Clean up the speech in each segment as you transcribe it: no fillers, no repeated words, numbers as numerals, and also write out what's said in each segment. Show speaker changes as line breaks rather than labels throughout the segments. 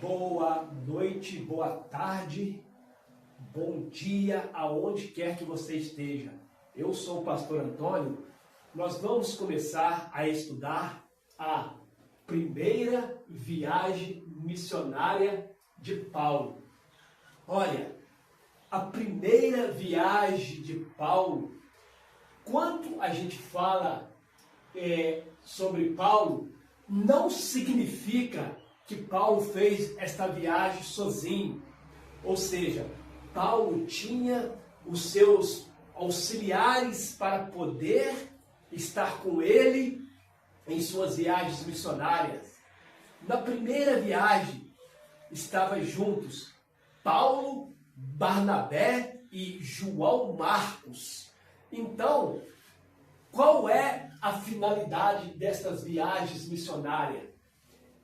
Boa noite, boa tarde, bom dia, aonde quer que você esteja. Eu sou o pastor Antônio. Nós vamos começar a estudar a primeira viagem missionária de Paulo. Olha, a primeira viagem de Paulo, quando a gente fala sobre Paulo, não significa que Paulo fez esta viagem sozinho. Ou seja, Paulo tinha os seus auxiliares para poder estar com ele em suas viagens missionárias. Na primeira viagem, estavam juntos Paulo, Barnabé e João Marcos. Então, qual é a finalidade destas viagens missionárias?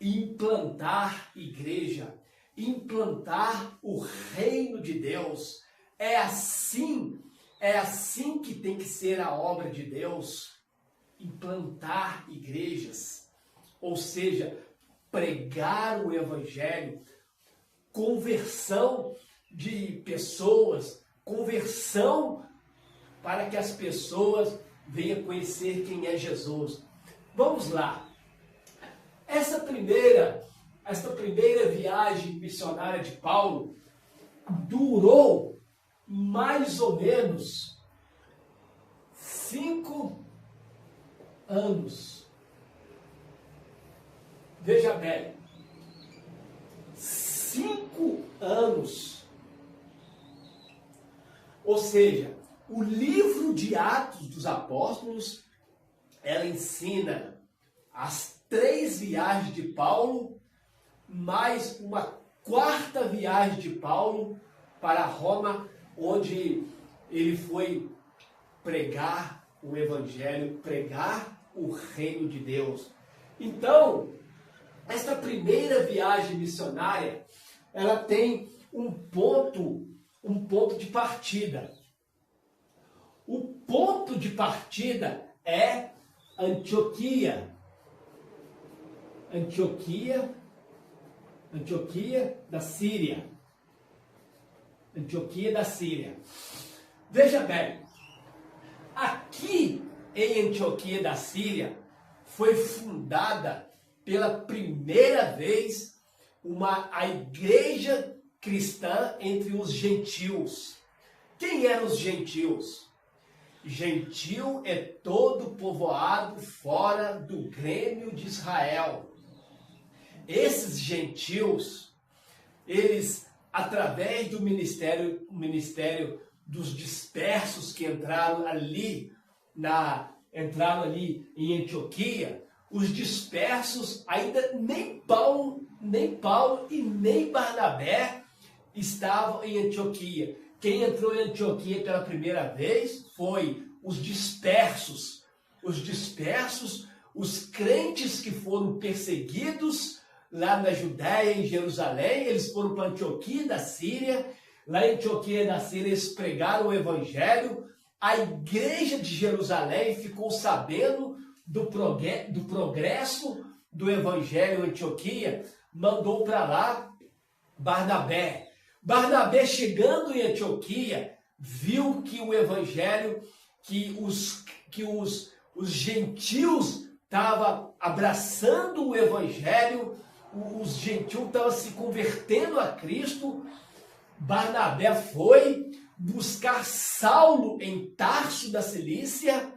Implantar igreja, implantar o reino de Deus. É assim que tem que ser a obra de Deus. Implantar igrejas, ou seja, pregar o evangelho, conversão de pessoas, conversão para que as pessoas venham conhecer quem é Jesus. Vamos lá. Esta primeira viagem missionária de Paulo durou mais ou menos 5 anos. Veja bem, 5 anos. Ou seja, o livro de Atos dos Apóstolos, ela ensina as 3 viagens de Paulo, mais uma 4ª viagem de Paulo para Roma, onde ele foi pregar o evangelho, pregar o reino de Deus. Então, esta primeira viagem missionária, ela tem um ponto de partida. O ponto de partida é Antioquia da Síria. Antioquia da Síria. Veja bem, aqui em Antioquia da Síria foi fundada pela primeira vez a igreja cristã entre os gentios. Quem eram os gentios? Gentil é todo povoado fora do grêmio de Israel. Esses gentios, eles, através do ministério dos dispersos que entraram ali em Antioquia, os dispersos, ainda nem Paulo e nem Barnabé estavam em Antioquia. Quem entrou em Antioquia pela primeira vez foi os dispersos. Os dispersos, os crentes que foram perseguidos lá na Judéia, em Jerusalém, eles foram para Antioquia da Síria. Lá em Antioquia da Síria eles pregaram o evangelho. A igreja de Jerusalém ficou sabendo do progresso do evangelho em Antioquia, mandou para lá Barnabé. Barnabé, chegando em Antioquia, viu que o evangelho, que os gentios estavam abraçando o evangelho, os gentios estavam se convertendo a Cristo. Barnabé foi buscar Saulo em Tarso da Cilícia.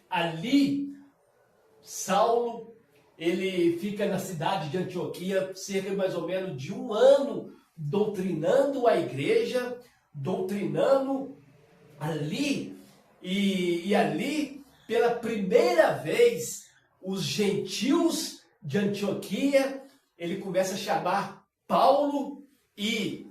Ali, Saulo, ele fica na cidade de Antioquia cerca mais ou menos de 1 ano, doutrinando a igreja, doutrinando ali, e ali, pela primeira vez, os gentios de Antioquia, ele começa a chamar Paulo e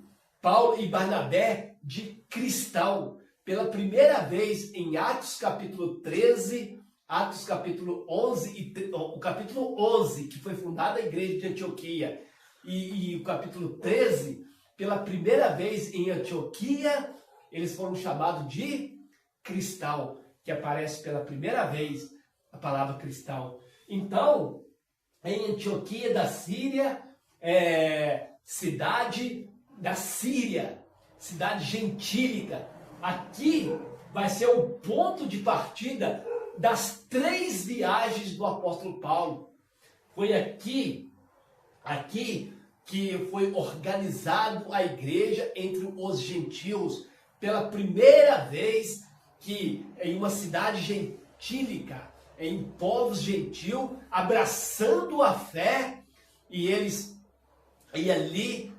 Barnabé de cristão. Pela primeira vez em Atos capítulo 13, Atos capítulo 11, o capítulo 11, que foi fundada a igreja de Antioquia, e o capítulo 13, pela primeira vez em Antioquia, eles foram chamados de cristão, que aparece pela primeira vez a palavra cristão. Então, em Antioquia da Síria, cidade da Síria, cidade gentílica. Aqui vai ser o ponto de partida das 3 viagens do apóstolo Paulo. Foi aqui que foi organizado a igreja entre os gentios, pela primeira vez que em uma cidade gentílica, em povos gentil, abraçando a fé, e ali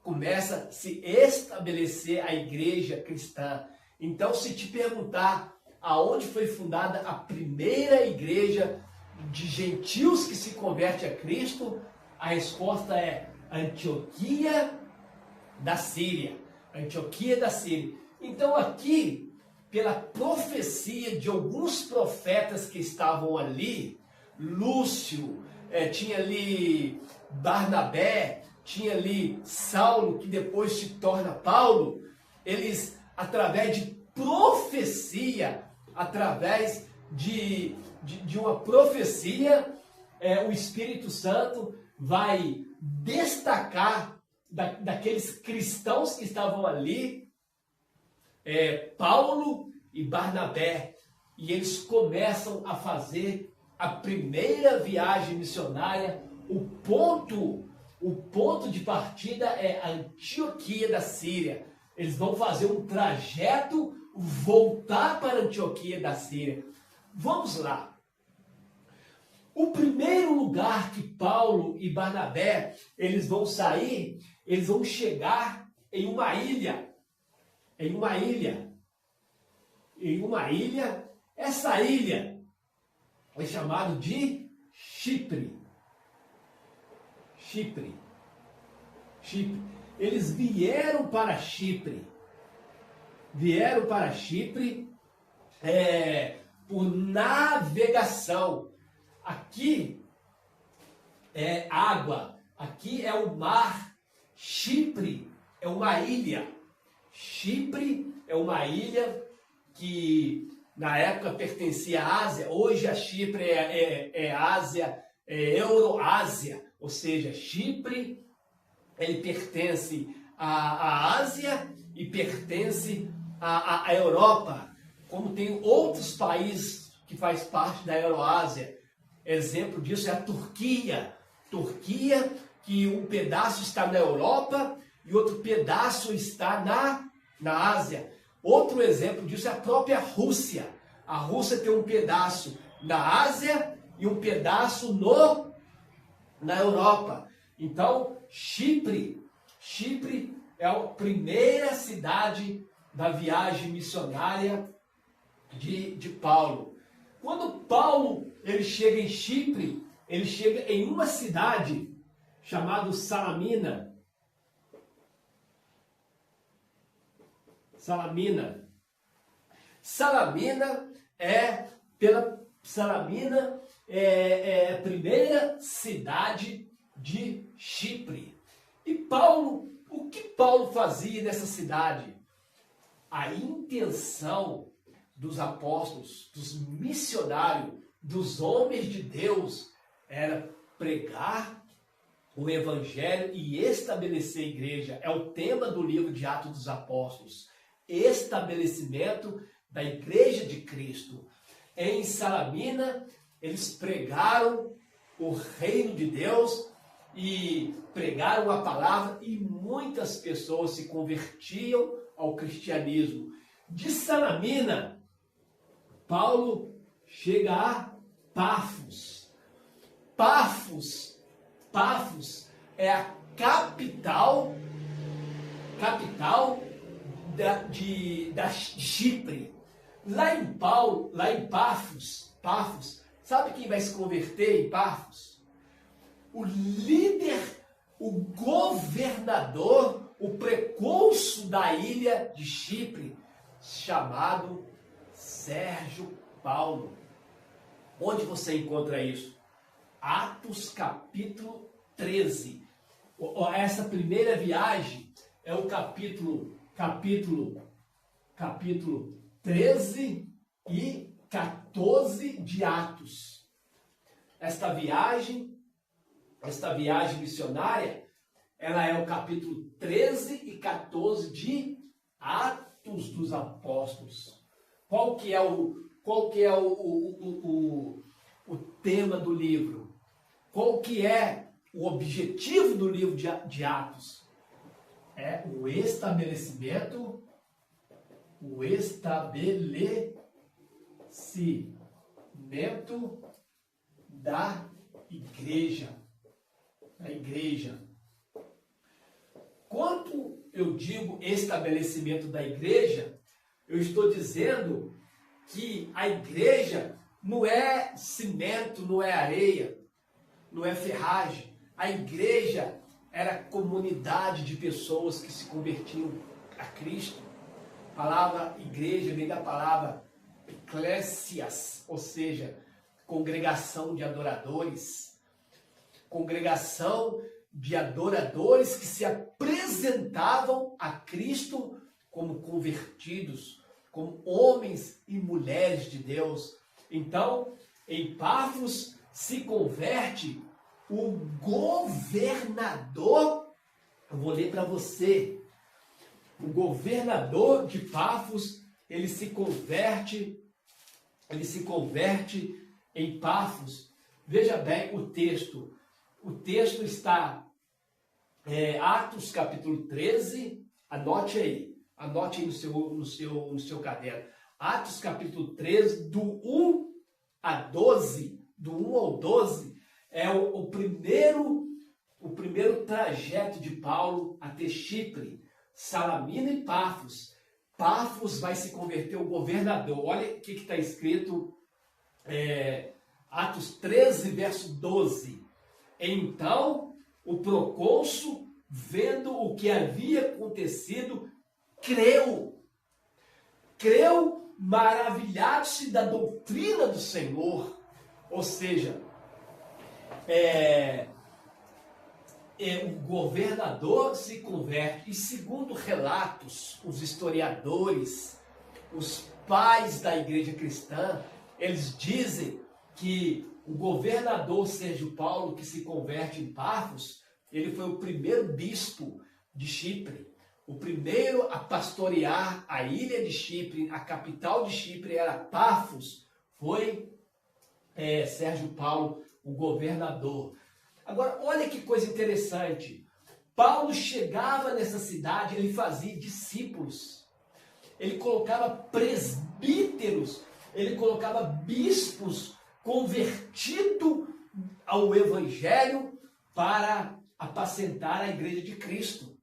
começa a se estabelecer a igreja cristã. Então, se te perguntar aonde foi fundada a primeira igreja de gentios que se converte a Cristo, a resposta é Antioquia da Síria. Antioquia da Síria. Então aqui, pela profecia de alguns profetas que estavam ali, Lúcio, tinha ali Barnabé, tinha ali Saulo, que depois se torna Paulo, eles, através de profecia, através de uma profecia, o Espírito Santo vai destacar daqueles cristãos que estavam ali, Paulo e Barnabé, e eles começam a fazer a primeira viagem missionária. O ponto de partida é a Antioquia da Síria. Eles vão fazer um trajeto, voltar para a Antioquia da Síria. Vamos lá. O primeiro lugar que Paulo e Barnabé, eles vão sair, eles vão chegar em uma ilha. Essa ilha é chamada de Chipre. Eles vieram para Chipre. Por navegação. Aqui é água, aqui é o mar. Chipre é uma ilha. Chipre é uma ilha que na época pertencia à Ásia. Hoje a Chipre é Ásia, Euroásia. Ou seja, Chipre ele pertence à Ásia e pertence à Europa. Como tem outros países que faz parte da Euroásia. Exemplo disso é a Turquia. Turquia, que um pedaço está na Europa e outro pedaço está na Ásia. Outro exemplo disso é a própria Rússia. A Rússia tem um pedaço na Ásia e um pedaço na Europa. Então, Chipre é a primeira cidade da viagem missionária de Paulo. Quando Paulo ele chega em Chipre, ele chega em uma cidade chamada Salamina. Salamina é a primeira cidade de Chipre. E Paulo, o que Paulo fazia nessa cidade? A intenção dos apóstolos, dos missionários, dos homens de Deus, era pregar o evangelho e estabelecer a igreja. É o tema do livro de Atos dos Apóstolos. Estabelecimento da igreja de Cristo. Em Salamina, eles pregaram o reino de Deus e pregaram a palavra e muitas pessoas se convertiam ao cristianismo. De Salamina, Paulo chega a Pafos. Pafos é a capital da Chipre. Lá em Pafos, sabe quem vai se converter em Pafos? O líder, o governador, o precônsul da ilha de Chipre, chamado Sérgio Paulo. Onde você encontra isso? Atos capítulo 13. Essa primeira viagem é o capítulo 13 e 14 de Atos. Esta viagem missionária, ela é o capítulo 13 e 14 de Atos dos Apóstolos. Qual que é o tema do livro? Qual que é o objetivo do livro de Atos? É o estabelecimento da igreja. Quando eu digo estabelecimento da igreja, eu estou dizendo que a igreja não é cimento, não é areia, não é ferragem. A igreja era comunidade de pessoas que se convertiam a Cristo. A palavra igreja vem da palavra ecclesias, ou seja, congregação de adoradores. Congregação de adoradores que se apresentavam a Cristo como convertidos, como homens e mulheres de Deus. Então, em Pafos se converte o governador, eu vou ler para você, o governador de Pafos, ele se converte em Pafos. Veja bem o texto está Atos capítulo 13, anote aí no seu caderno. Atos capítulo 13, do 1 ao 12, é o primeiro trajeto de Paulo até Chipre, Salamina e Pafos. Pafos vai se converter o governador. Olha o que está escrito, Atos 13, verso 12. Então, o procônsul, vendo o que havia acontecido, creu, maravilhado-se da doutrina do Senhor. Ou seja, o governador se converte, e segundo relatos, os historiadores, os pais da igreja cristã, eles dizem que o governador Sérgio Paulo, que se converte em Pafos, ele foi o primeiro bispo de Chipre, o primeiro a pastorear a ilha de Chipre, a capital de Chipre era Pafos, foi Sérgio Paulo, o governador. Agora, olha que coisa interessante. Paulo chegava nessa cidade, ele fazia discípulos. Ele colocava presbíteros, ele colocava bispos convertidos ao evangelho para apacentar a igreja de Cristo.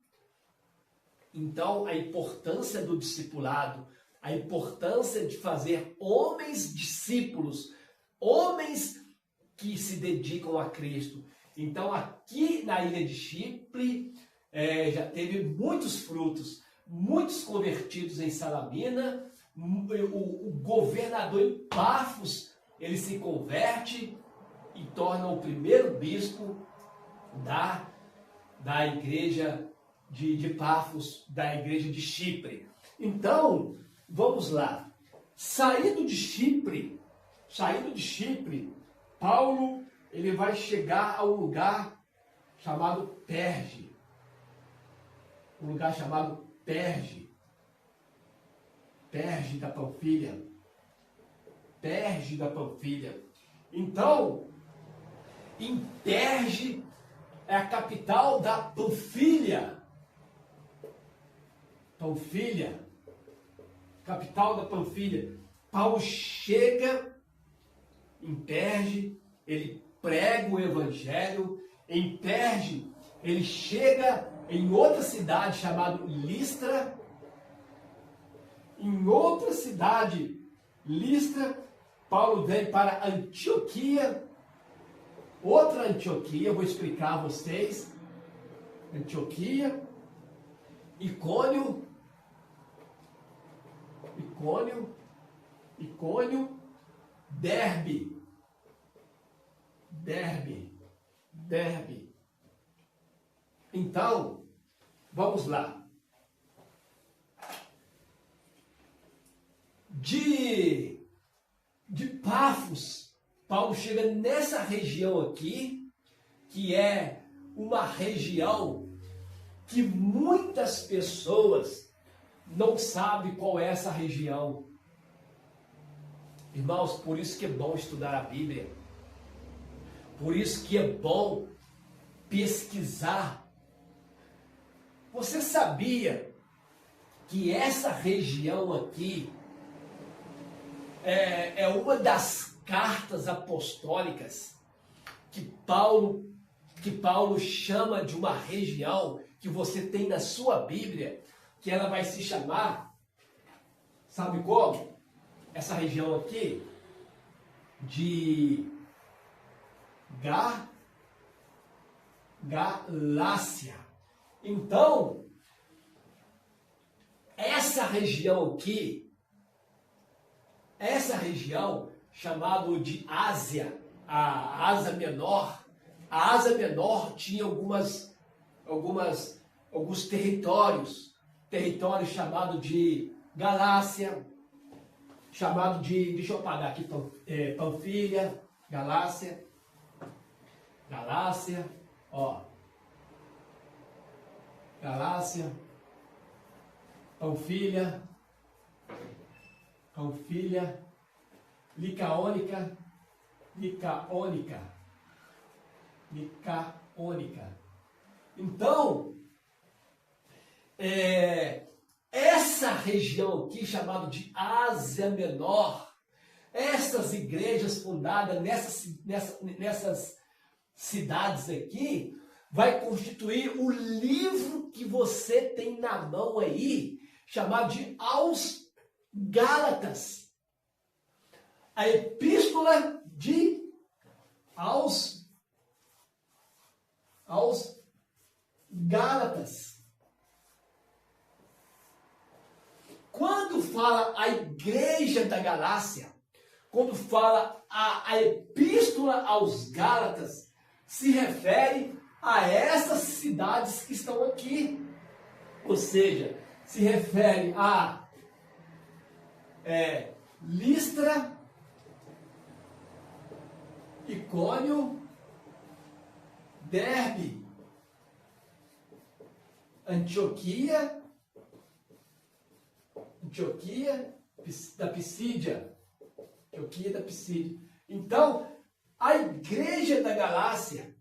Então, a importância do discipulado, a importância de fazer homens discípulos, homens que se dedicam a Cristo. Então, aqui na ilha de Chipre, já teve muitos frutos, muitos convertidos em Salamina. O governador em Pafos, ele se converte e torna o primeiro bispo da igreja de Pafos, da igreja de Chipre. Então, vamos lá. Saindo de Chipre, Paulo, ele vai chegar a um lugar chamado Perge. Um lugar chamado Perge. Perge da Panfilha. Então, em Perge é a capital da Panfilha. Capital da Panfilha. Paulo chega em Perge, ele prega o evangelho. Em Perge, ele chega em outra cidade chamada Listra. Em outra cidade, Listra, Paulo vem para Antioquia. Outra Antioquia, vou explicar a vocês. Antioquia, Icônio, Derbe. Então, vamos lá. De Pafos, Paulo chega nessa região aqui, que é uma região que muitas pessoas não sabem qual é essa região. Irmãos, por isso que é bom estudar a Bíblia. Por isso que é bom pesquisar. Você sabia que essa região aqui é uma das cartas apostólicas que Paulo chama de uma região que você tem na sua Bíblia, que ela vai se chamar, sabe como? Essa região aqui de Galácia. Então, essa região aqui, essa região chamada de Ásia, a Ásia Menor, a Ásia Menor tinha alguns territórios chamados de Galácia, chamado de, deixa eu apagar aqui, Panfilha, Galácia, ó, Galácia, Panfilha, Licaônica. Então, essa região aqui, chamada de Ásia Menor, essas igrejas fundadas nessas cidades aqui, vai constituir o livro que você tem na mão aí, chamado de Aos Gálatas. A epístola aos Gálatas. Quando fala a igreja da Galácia, quando fala a epístola aos Gálatas, se refere a essas cidades que estão aqui. Ou seja, se refere a Listra, Icônio, Derbe, Antioquia da Pisídia. Então, a igreja da Galácia,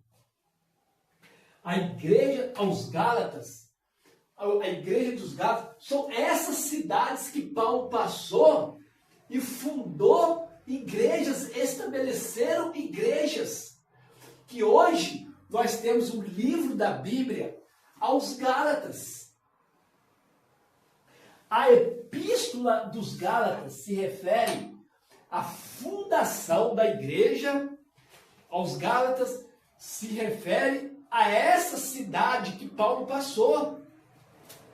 a igreja aos Gálatas, a igreja dos Gálatas, são essas cidades que Paulo passou e fundou igrejas, estabeleceram igrejas, que hoje nós temos um livro da Bíblia aos Gálatas. A epístola dos Gálatas se refere à fundação da igreja aos Gálatas, se refere a essa cidade que Paulo passou.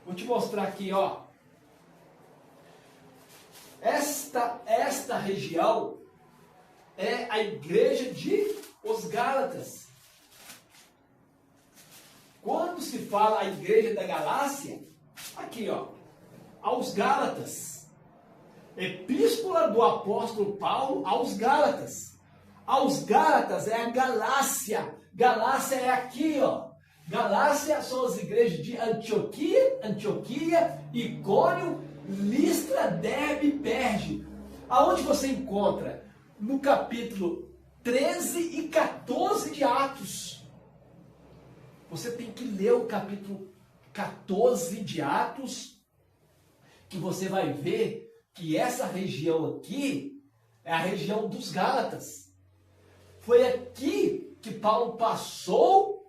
Vou te mostrar aqui, ó. Esta região é a igreja de os Gálatas. Quando se fala a igreja da Galácia, aqui, ó, aos Gálatas. Epístola do apóstolo Paulo aos Gálatas. Aos Gálatas é a Galácia. Galácia é aqui, ó. Galácia são as igrejas de Antioquia, Icônio, Listra, Derbe e Perge. Aonde você encontra? No capítulo 13 e 14 de Atos. Você tem que ler o capítulo 14 de Atos, que você vai ver que essa região aqui é a região dos Gálatas. Foi aqui que Paulo passou,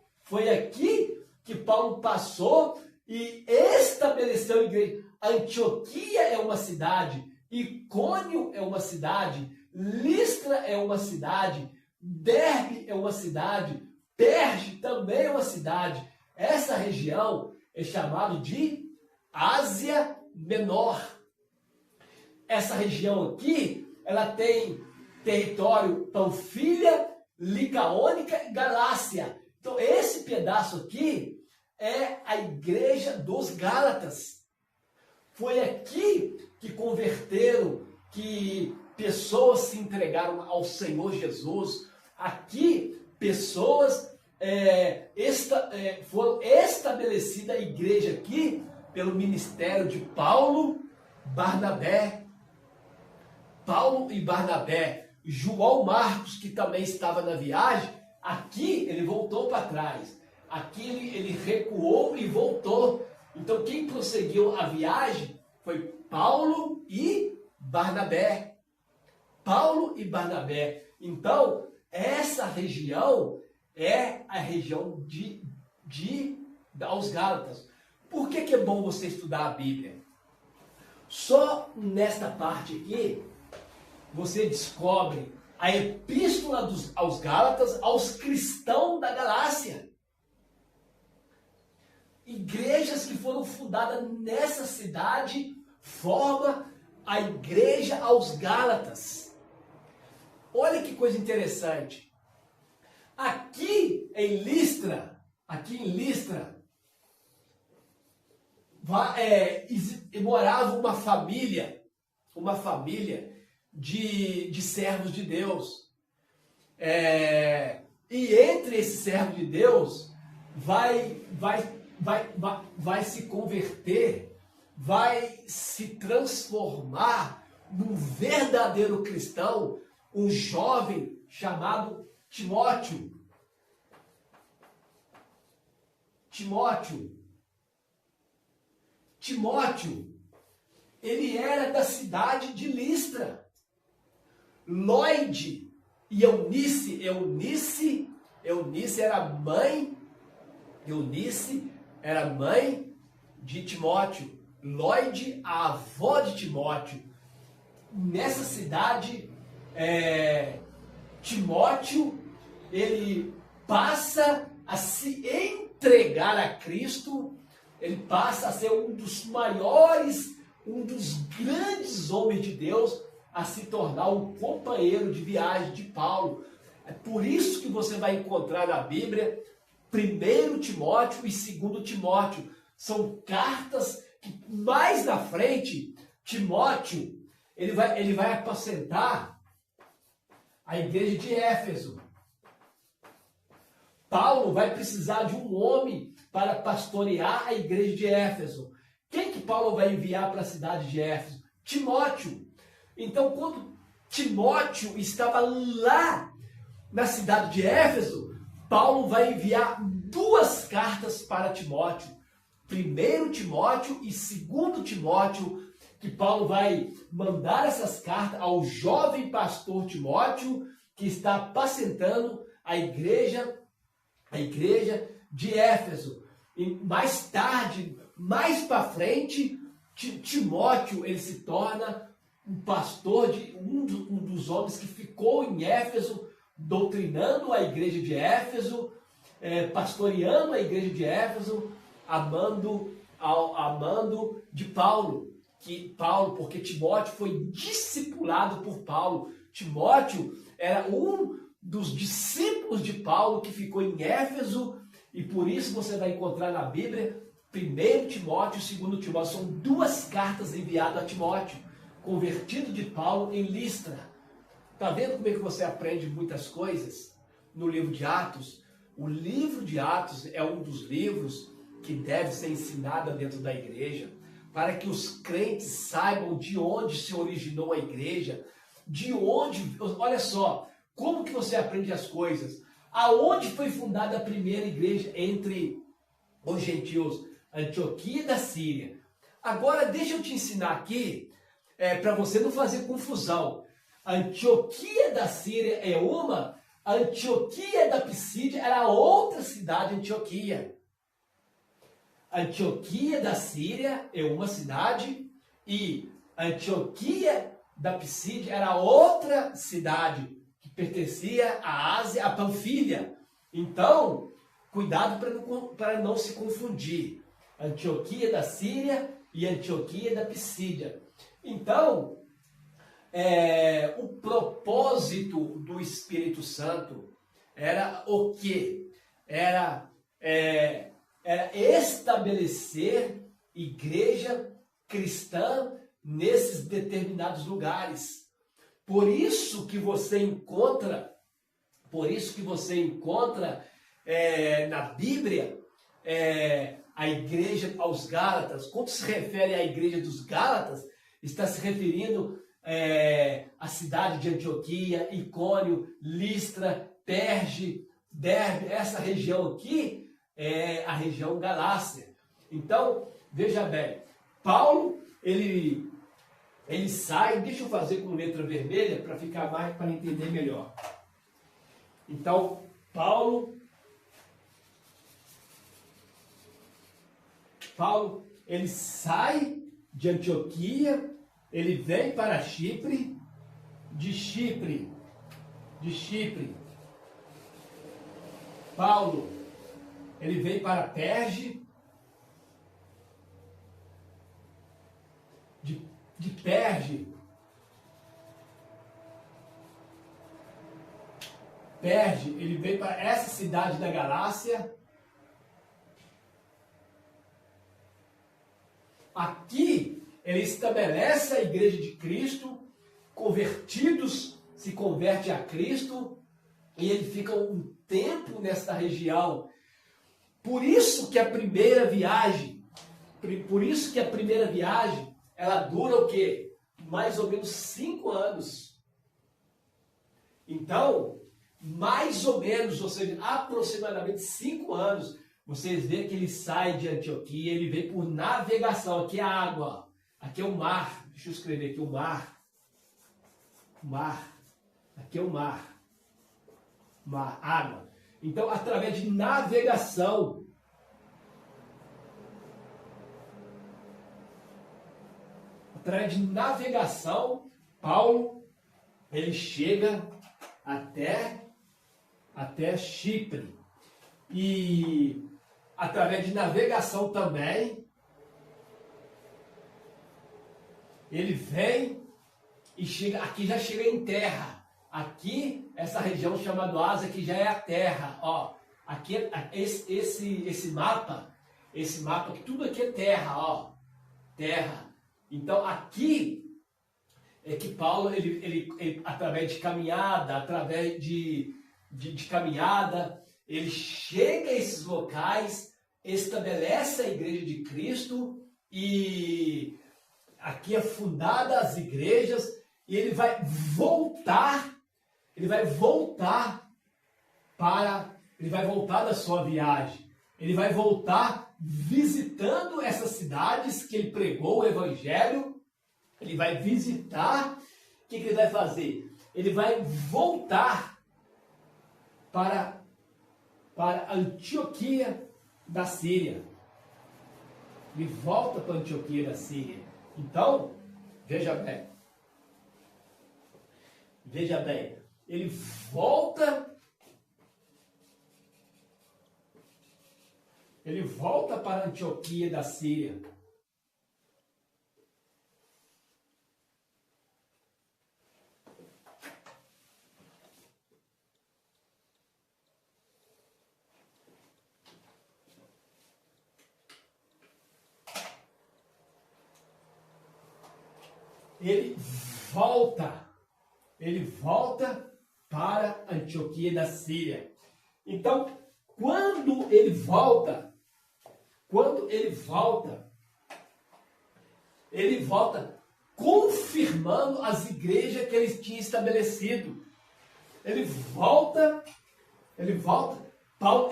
e estabeleceu a igreja. Antioquia é uma cidade, Icônio é uma cidade, Listra é uma cidade, Derbe é uma cidade, Perge também é uma cidade. Essa região é chamada de Ásia Menor. Essa região aqui, ela tem território Panfilha, Licaônica e Galácia. Então, esse pedaço aqui é a igreja dos Gálatas. Foi aqui que converteram, que pessoas se entregaram ao Senhor Jesus. Aqui, pessoas foram estabelecida a igreja aqui pelo ministério de Paulo, Barnabé. Paulo e Barnabé. João Marcos, que também estava na viagem, aqui ele voltou para trás. Aqui ele recuou e voltou. Então quem prosseguiu a viagem foi Paulo e Barnabé. Paulo e Barnabé. Então, essa região é a região aos Gálatas. Por que é bom você estudar a Bíblia? Só nesta parte aqui, você descobre a epístola aos Gálatas, aos cristãos da Galácia. Igrejas que foram fundadas nessa cidade forma a igreja aos Gálatas. Olha que coisa interessante. Aqui em Listra, morava uma família de servos de Deus. E entre esses servos de Deus vai se converter, vai se transformar num verdadeiro cristão, um jovem chamado Timóteo. Timóteo, ele era da cidade de Listra. Lloyd e Eunice era mãe de Timóteo. Lloyd, a avó de Timóteo. Nessa cidade, Timóteo, ele passa a se entregar a Cristo, ele passa a ser um dos maiores, um dos grandes homens de Deus, a se tornar um companheiro de viagem de Paulo. É por isso que você vai encontrar na Bíblia 1 Timóteo e 2 Timóteo. São cartas que mais na frente, Timóteo, ele vai apacentar a igreja de Éfeso. Paulo vai precisar de um homem para pastorear a igreja de Éfeso. Quem que Paulo vai enviar para a cidade de Éfeso? Timóteo. Então, quando Timóteo estava lá na cidade de Éfeso, Paulo vai enviar 2 cartas para Timóteo. 1 Timóteo e 2 Timóteo, que Paulo vai mandar essas cartas ao jovem pastor Timóteo, que está apacentando a igreja de Éfeso. E mais tarde, mais para frente, Timóteo ele se torna um pastor de um dos homens que ficou em Éfeso, doutrinando a igreja de Éfeso, pastoreando a igreja de Éfeso, amando de Paulo. Porque Timóteo foi discipulado por Paulo. Timóteo era um dos discípulos de Paulo que ficou em Éfeso, e por isso você vai encontrar na Bíblia 1 Timóteo e 2 Timóteo. São 2 cartas enviadas a Timóteo, convertido de Paulo em Listra. Está vendo como é que você aprende muitas coisas no livro de Atos? O livro de Atos é um dos livros que deve ser ensinado dentro da igreja, para que os crentes saibam de onde se originou a igreja, olha só, como que você aprende as coisas? Aonde foi fundada a primeira igreja entre os gentios? Antioquia da Síria. Agora deixa eu te ensinar aqui, para você não fazer confusão. Antioquia da Síria é uma, Antioquia da Pisídia era outra cidade, Antioquia. Antioquia da Síria é uma cidade e Antioquia da Pisídia era outra cidade que pertencia à Ásia, à Panfilha. Então, cuidado para não se confundir. Antioquia da Síria e Antioquia da Pisídia. Então, o propósito do Espírito Santo era o quê? Era estabelecer igreja cristã nesses determinados lugares. Por isso que você encontra na Bíblia, a igreja aos Gálatas, quando se refere à igreja dos Gálatas, está se referindo à cidade de Antioquia, Icônio, Listra, Perge, Derbe. Essa região aqui é a região Galácia. Então, veja bem, Paulo, ele sai, deixa eu fazer com letra vermelha para ficar mais, para entender melhor. Então, Paulo, ele sai de Antioquia, ele vem para Chipre, de Chipre, Paulo, ele vem para Perge, de Perge, ele veio para essa cidade da Galácia. Aqui ele estabelece a igreja de Cristo, convertidos se converte a Cristo e ele fica um tempo nesta região. Por isso que a primeira viagem, ela dura o quê? Mais ou menos 5 anos. Então, mais ou menos, ou seja, aproximadamente 5 anos, vocês veem que ele sai de Antioquia, ele vem por navegação. Aqui é a água, aqui é o mar. Deixa eu escrever aqui o mar. Aqui é o mar. Água. Então, através de navegação, Paulo, ele chega até Chipre. E através de navegação também, ele vem e chega, aqui já chega em terra. Aqui, essa região chamada Ásia, que já é a terra. Ó, aqui, esse mapa, que tudo aqui é terra, ó. Terra. Então, aqui é que Paulo, ele através de caminhada, ele chega a esses locais, estabelece a igreja de Cristo e aqui é fundada as igrejas e ele vai voltar da sua viagem. Ele vai voltar visitando essas cidades que ele pregou o evangelho. Ele vai visitar. O que ele vai fazer? Ele vai voltar para Antioquia da Síria. Ele volta para Antioquia da Síria. Então, veja bem, ele volta para Antioquia da Síria. Ele volta para Antioquia da Síria. Então, quando ele volta confirmando as igrejas que ele tinha estabelecido. Paulo,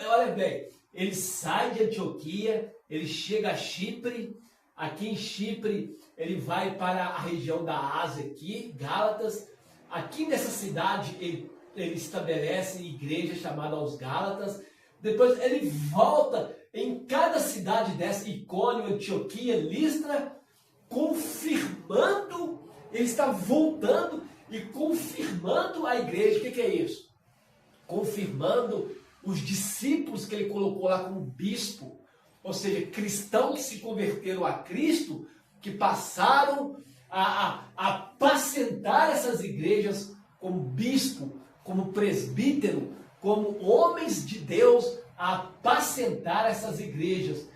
olha bem, ele sai de Antioquia, ele chega a Chipre. Aqui em Chipre, ele vai para a região da Ásia aqui, Gálatas. Aqui nessa cidade, ele estabelece igreja chamada aos Gálatas. Depois ele volta em cada cidade dessa, Icônio, Antioquia, Listra, confirmando, ele está voltando e confirmando a igreja. O que é isso? Confirmando os discípulos que ele colocou lá como bispo. Ou seja, cristãos que se converteram a Cristo, que passaram a apacentar essas igrejas como bispo, como presbítero, como homens de Deus, a apacentar essas igrejas.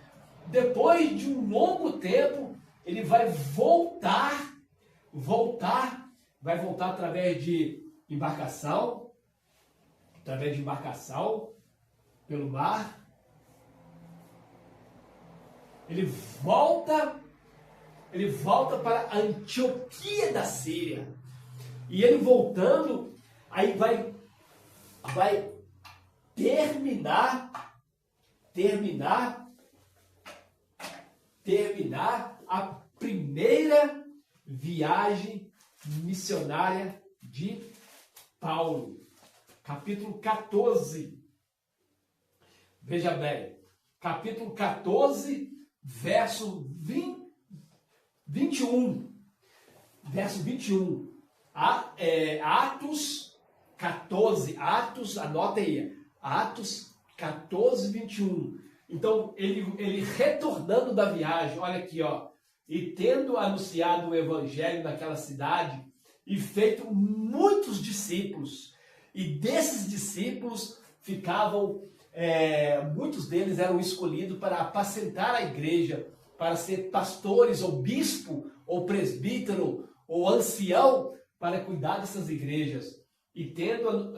Depois de um longo tempo, ele vai voltar através de embarcação, pelo mar. Ele volta para a Antioquia da Síria. E ele voltando, aí vai terminar a primeira viagem missionária de Paulo. Capítulo 14. Veja bem, capítulo 14, verso 21. Verso 21. Atos 14. Anota aí. Atos 14, 21. Então, ele retornando da viagem, olha aqui, ó. E tendo anunciado o evangelho naquela cidade, e feito muitos discípulos. E desses discípulos muitos deles eram escolhidos para apacentar a igreja, para ser pastores, ou bispo, ou presbítero, ou ancião, para cuidar dessas igrejas. E tendo,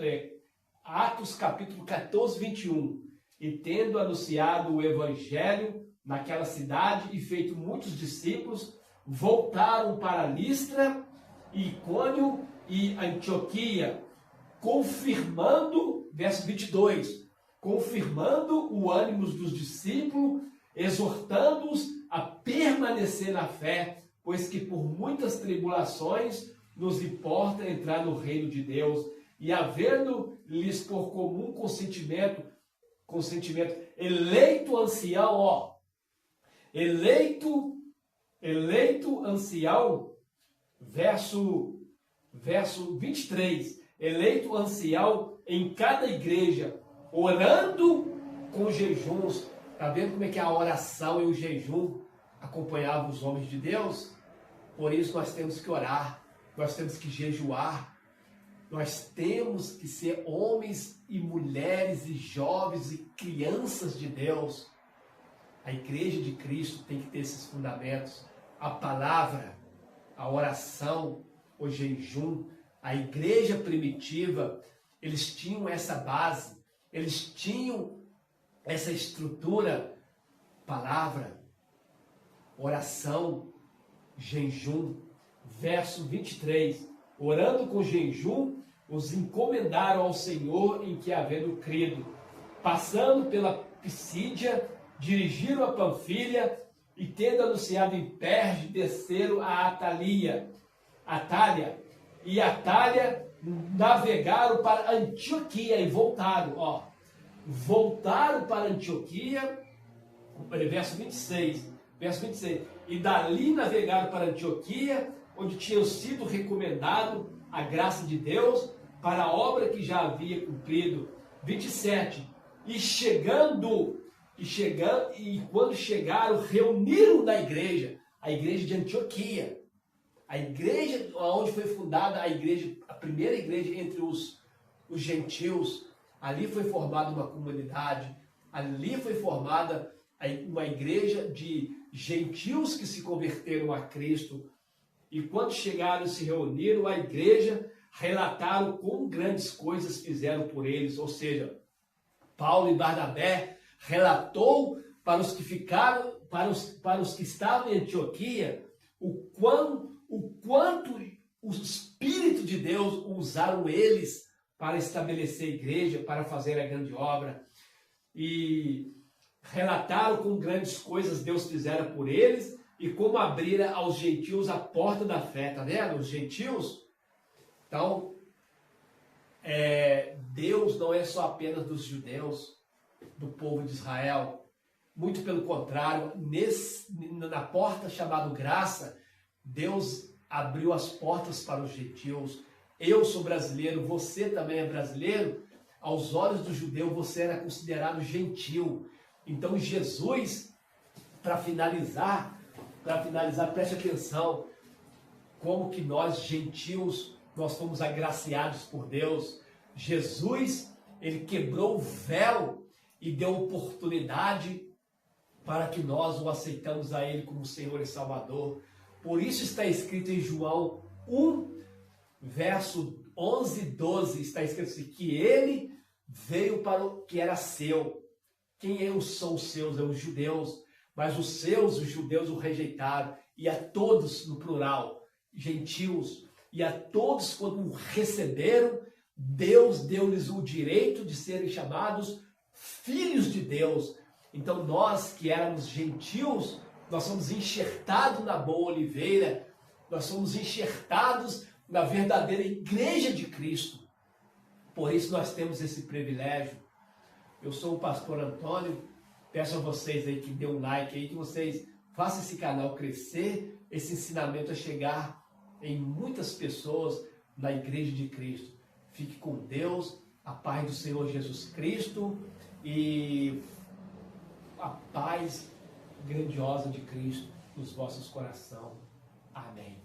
Atos capítulo 14, 21, e tendo anunciado o evangelho naquela cidade e feito muitos discípulos, voltaram para Listra, Icônio e Antioquia, confirmando, verso 22, confirmando o ânimo dos discípulos, exortando-os a permanecer na fé, pois que por muitas tribulações nos importa entrar no reino de Deus, e havendo-lhes por comum consentimento, eleito ancião, eleito ancião, verso 23, eleito ancião em cada igreja, orando com jejuns. Está vendo como é que a oração e o jejum acompanhavam os homens de Deus? Por isso nós temos que orar, nós temos que jejuar, nós temos que ser homens e mulheres e jovens e crianças de Deus. A igreja de Cristo tem que ter esses fundamentos. A palavra, a oração, o jejum. A igreja primitiva, eles tinham essa base, eles tinham essa estrutura. Palavra, oração, jejum. Verso 23. Orando com jejum, os encomendaram ao Senhor em que havendo crido. Passando pela Pisídia, dirigiram a Panfilha e, tendo anunciado em Perge, desceram a Atália. E Atália navegaram para Antioquia e voltaram. Voltaram para Antioquia, verso 26. E dali navegaram para Antioquia, onde tinham sido recomendado a graça de Deus para a obra que já havia cumprido. 27. E quando chegaram, reuniram na igreja, a igreja de Antioquia, a igreja onde foi fundada a primeira igreja entre os gentios. Ali foi formada uma comunidade, ali foi formada uma igreja de gentios que se converteram a Cristo. E quando chegaram e se reuniram, a igreja relataram quão grandes coisas fizeram por eles. Ou seja, Paulo e Barnabé relatou para os que ficaram, para os que estavam em Antioquia, o quanto o Espírito de Deus usaram eles para estabelecer a igreja, para fazer a grande obra. E relataram com grandes coisas Deus fizera por eles e como abrira aos gentios a porta da fé. Tá vendo? Os gentios. Então, Deus não é só apenas dos judeus, do povo de Israel. Muito pelo contrário, na porta chamada graça, Deus abriu as portas para os gentios. Eu sou brasileiro, você também é brasileiro. Aos olhos do judeu, você era considerado gentil. Então Jesus, para finalizar, preste atenção, como que nós gentios, nós fomos agraciados por Deus. Jesus, ele quebrou o véu e deu oportunidade para que nós o aceitamos a ele como Senhor e Salvador. Por isso está escrito em João 1, verso 11 e 12, está escrito assim, que ele veio para o que era seu, Quem são os seus? É os judeus. Mas os judeus o rejeitaram. E a todos, no plural, gentios, e a todos quando o receberam, Deus deu-lhes o direito de serem chamados filhos de Deus. Então nós que éramos gentios, nós somos enxertados na boa oliveira, nós somos enxertados na verdadeira igreja de Cristo. Por isso nós temos esse privilégio. Eu sou o pastor Antônio, peço a vocês aí que dê um like aí, que vocês façam esse canal crescer, esse ensinamento a chegar em muitas pessoas na igreja de Cristo. Fique com Deus, a paz do Senhor Jesus Cristo e a paz grandiosa de Cristo nos vossos corações. Amém.